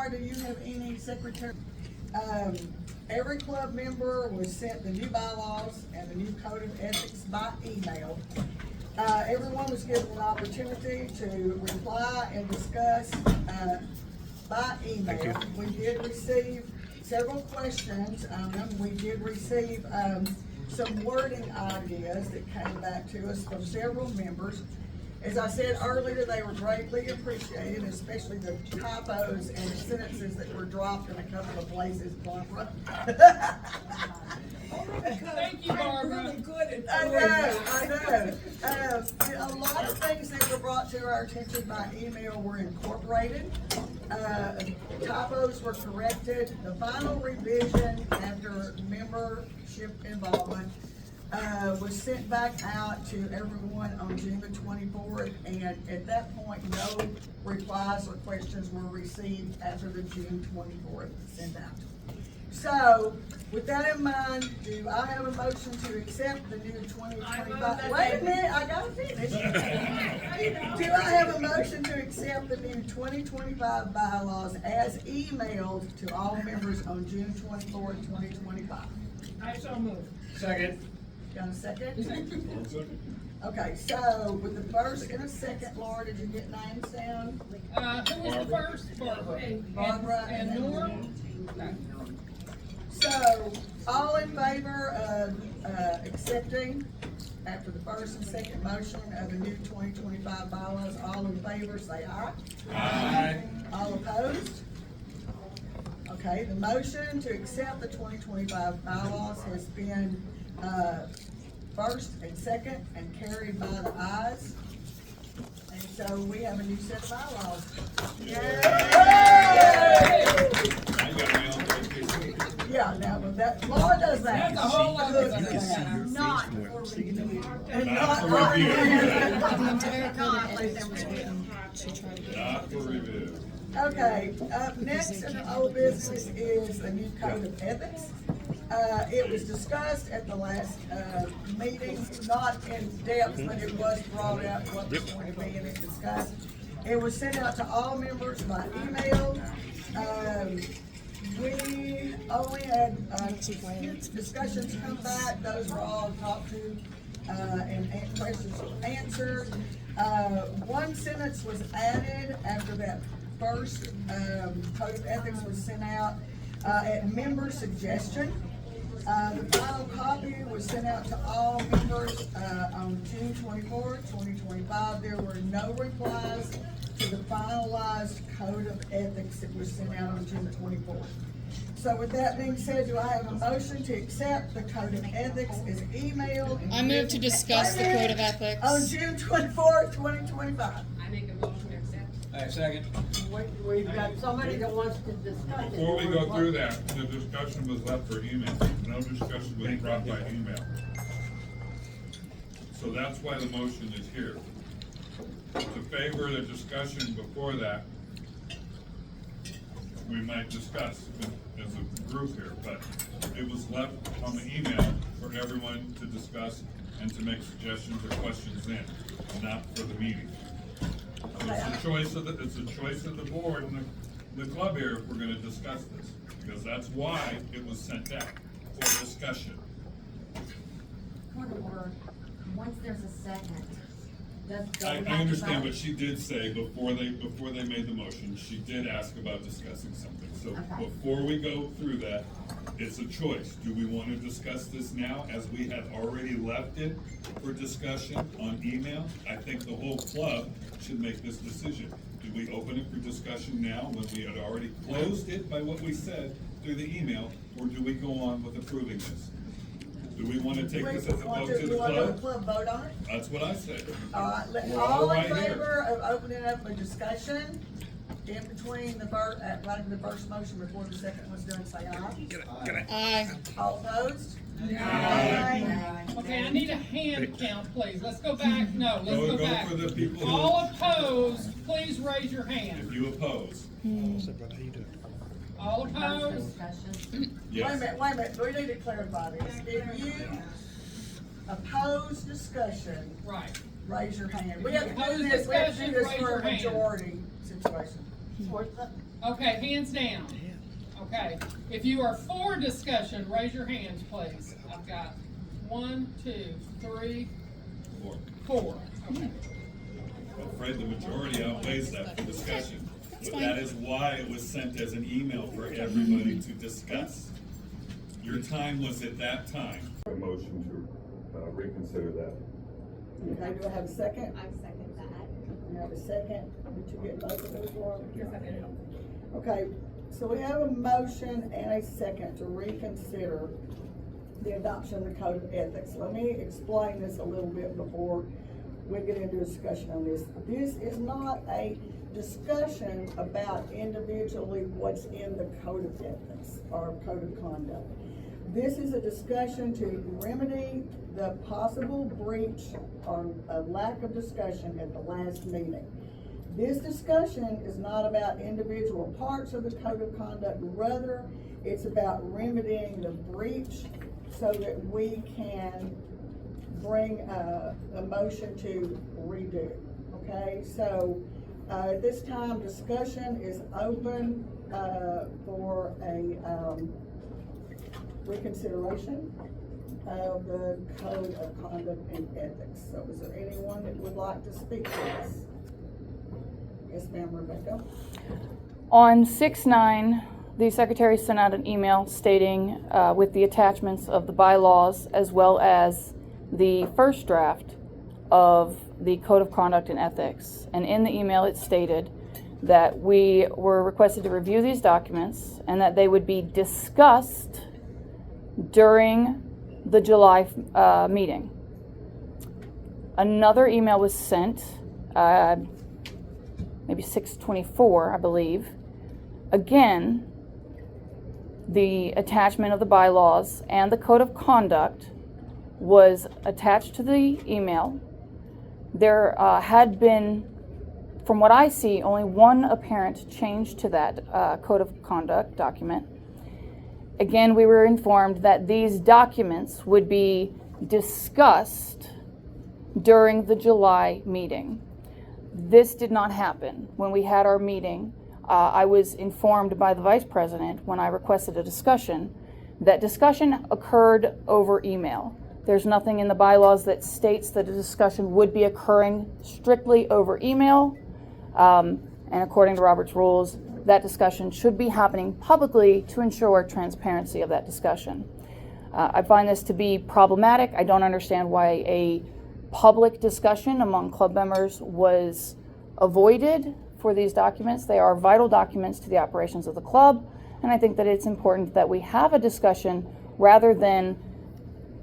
Laura, do you have any secretary? Every club member was sent the new bylaws and the new code of ethics by email. Everyone was given an opportunity to reply and discuss, by email. We did receive several questions, we did receive, some wording ideas that came back to us from several members. As I said earlier, they were greatly appreciated, especially the typos and the sentences that were dropped in a couple of places, Barbara. Thank you, Barbara. I know. A lot of things that were brought to our attention by email were incorporated. Typos were corrected. The final revision after membership involvement was sent back out to everyone on June the 24th, and at that point, no replies or questions were received after the June 24th send out. So, with that in mind, do I have a motion to accept the new 2025? Wait a minute, I gotta finish. Do I have a motion to accept the new 2025 bylaws as emailed to all members on June 24th, 2025? I shall move. Second. Got a second? Okay, so with the first and a second, Laura, did you get names down? Who was the first? Barbara. Barbara And Norm? Okay. So, all in favor of accepting, after the first and second motion of the new 2025 bylaws, all in favor say aye. Aye. All opposed? Okay, the motion to accept the 2025 bylaws has been first and second and carried by the ayes. And so we have a new set of bylaws. Yay! Yeah, now, but that, Laura does that. That's a whole other thing. Not for review. And Not for not review. The entire code of ethics was written to try to get. Not for review. Okay, up next in the old business is the new code of ethics. It was discussed at the last, meeting, not in depth, but it was brought out what was going to be in it discussed. It was sent out to all members by email. We only had, discussions come back, those were all talked to, and questions answered. One sentence was added after that first, code of ethics was sent out, at member suggestion. The final copy was sent out to all members, on June 24th, 2025. There were no replies to the finalized code of ethics that was sent out on June 24th. So with that being said, do I have a motion to accept the code of ethics as emailed? I move to discuss the code of ethics. On June 24th, 2025. I make a motion to accept. Aye, second. We've got somebody that wants to discuss it. Before we go through that, the discussion was left for email. No discussion was brought by email. So that's why the motion is here. To favor the discussion before that, we might discuss as a group here, but it was left on the email for everyone to discuss and to make suggestions or questions in, not for the meeting. So it's a choice of the board and the club here if we're gonna discuss this, because that's why it was sent out for discussion. Point of order, once there's a second, I understand, but she did say before they made the motion, she did ask about discussing something. So Okay. before we go through that, it's a choice. Do we want to discuss this now as we had already left it for discussion on email? I think the whole club should make this decision. Do we open it for discussion now when we had already closed it by what we said through the email, or do we go on with approving this? Do we want to take this as a vote to the You want the club? club vote on it? That's what I said. All right, We're all in right here. favor of opening up a discussion in between the first, right in the first motion before the second was done, say aye. Aye. All opposed? Aye. Okay, I need a hand count, please. Let's go back. No, let's go Go back. for the people who, All opposed, please raise your hand. if you oppose. All opposed? discussion. Wait a Yes. minute, we need to clarify this. If you oppose discussion, Right. raise your hand. We have to do Oppose this, we have to do discussion, this raise for your a hand. majority situation. Okay, hands down. Okay, if you are for discussion, raise your hands, please. I've got 1, 2, 3, 4. Okay. I'm afraid the majority outweighs that for discussion. But that is why it was sent as an email for everybody to discuss. Your time was at that time. A motion to reconsider that. Okay, do I have a second? I second that. You have a second? Did you get both of those, Laura? Yes, I did. Okay, so we have a motion and a second to reconsider the adoption of the code of ethics. Let me explain this a little bit before we get into a discussion on this. This is not a discussion about individually what's in the code of ethics or code of conduct. This is a discussion to remedy the possible breach or a lack of discussion at the last meeting. This discussion is not about individual parts of the code of conduct, rather it's about remedying the breach so that we can bring a motion to redo, okay? So, at this time, discussion is open, for a, reconsideration of the code of conduct and ethics. So is there anyone that would like to speak to this? Yes, ma'am, Rebecca. On 6/9, the secretary sent out an email stating, with the attachments of the bylaws as well as the first draft of the Code of Conduct and Ethics. And in the email, it stated that we were requested to review these documents and that they would be discussed during the July meeting. Another email was sent, maybe 6/24, I believe. Again, the attachment of the bylaws and the Code of Conduct was attached to the email. There had been, from what I see, only one apparent change to that Code of Conduct document. Again, we were informed that these documents would be discussed during the July meeting. This did not happen. When we had our meeting, I was informed by the vice president when I requested a discussion that discussion occurred over email. There's nothing in the bylaws that states that a discussion would be occurring strictly over email. And according to Robert's rules, that discussion should be happening publicly to ensure transparency of that discussion. I find this to be problematic. I don't understand why a public discussion among club members was avoided for these documents. They are vital documents to the operations of the club, and I think that it's important that we have a discussion rather than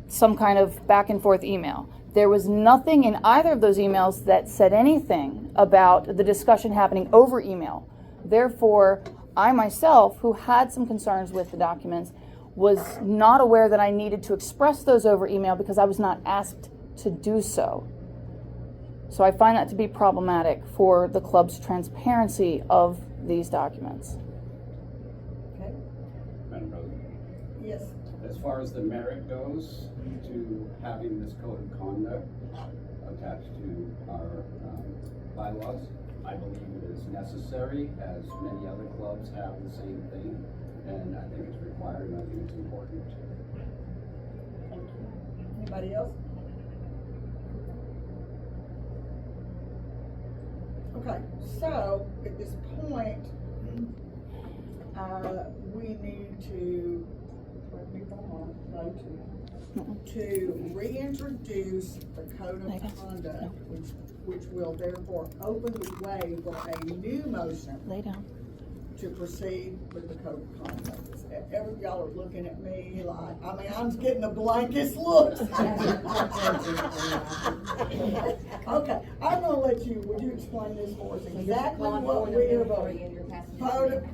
some kind of back and forth email. There was nothing in either of those emails that said anything about the discussion happening over email. Therefore, I myself, who had some concerns with the documents, was not aware that I needed to express those over email because I was not asked to do so. So I find that to be problematic for the club's transparency of these documents. Okay, Madam President, yes. as far as the merit goes to having this code of conduct attached to our bylaws, I believe it is necessary, as many other clubs have the same thing, and I think it's required and I think it's important. Anybody else? Okay, so at this point, we need to, to reintroduce the code of conduct, which will therefore open the way for a new motion Lay down. to proceed with the code of conduct. Every y'all are looking at me like, I mean, I'm getting the blankest looks. Okay, I'm gonna let you, would you explain this for us, exactly what we are voting?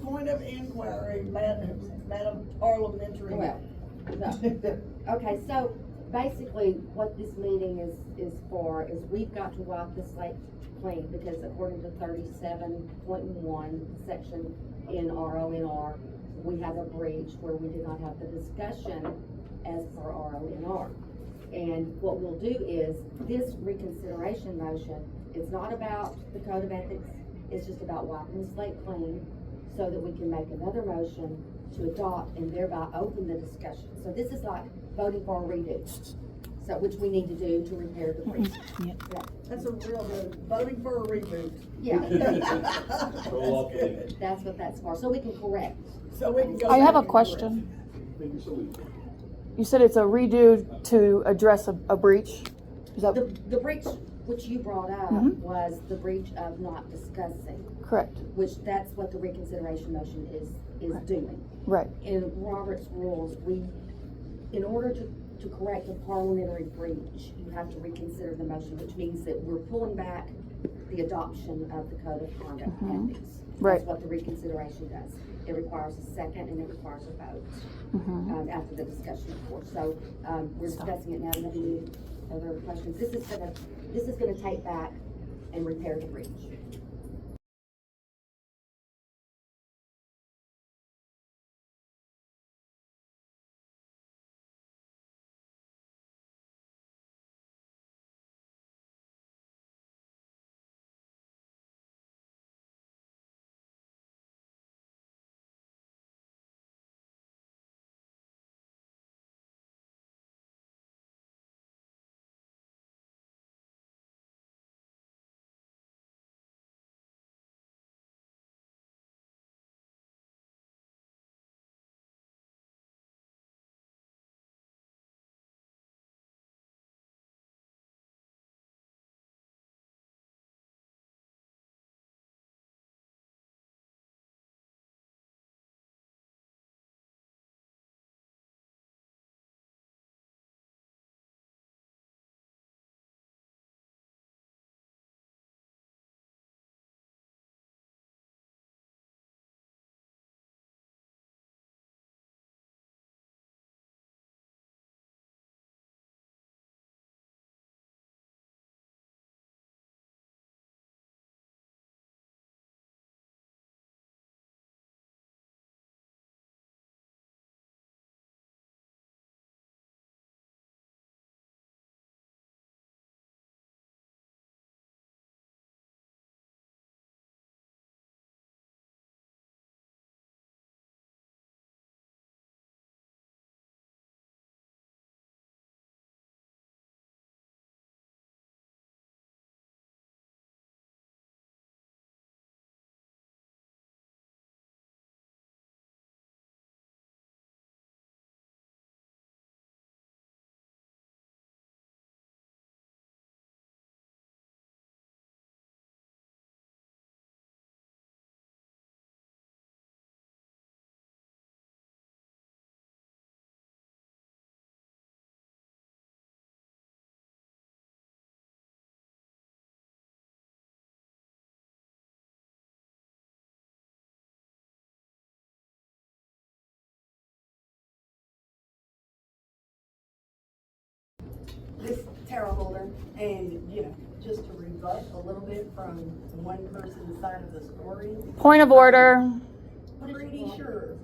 Point of inquiry, Madam Parliamentary. Well, no. Okay, so basically what this meeting is for is we've got to wipe the slate clean because according to 37.1 section in RONR, we have a breach where we did not have the discussion as per RONR. And what we'll do is this reconsideration motion, it's not about the code of ethics, it's just about wiping the slate clean so that we can make another motion to adopt and thereby open the discussion. So this is like voting for a redo, so, which we need to do to repair the breach. Yeah. That's a real good, voting for a reboot. Yeah, Roll off the lid. that's what that's for, so we can correct. So we can go I have back a and question. Make it so easy. You said it's a redo to address a breach? Is that The breach which you brought up Mhm. was the breach of not discussing, correct? which that's what the reconsideration motion is Right. doing. Right. In Robert's rules, in order to correct a parliamentary breach, you have to reconsider the motion, which means that we're pulling back the adoption of the code of conduct Mhm. ethics. Right. That's what the reconsideration does. It requires a second and it requires a vote, Mhm. after the discussion, of course. So, we're discussing it now. Any other questions? This is gonna take back and repair the breach. This is Tara Holder, and, just to rebut a little bit from one person's side of the story. Point of order. Pretty sure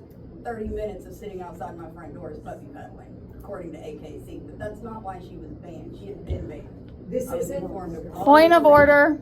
30 minutes of sitting outside my front door is puppy peddling, according to AKC, but that's not why she was banned. She had been banned. This I was isn't- informed of all Point of the- order.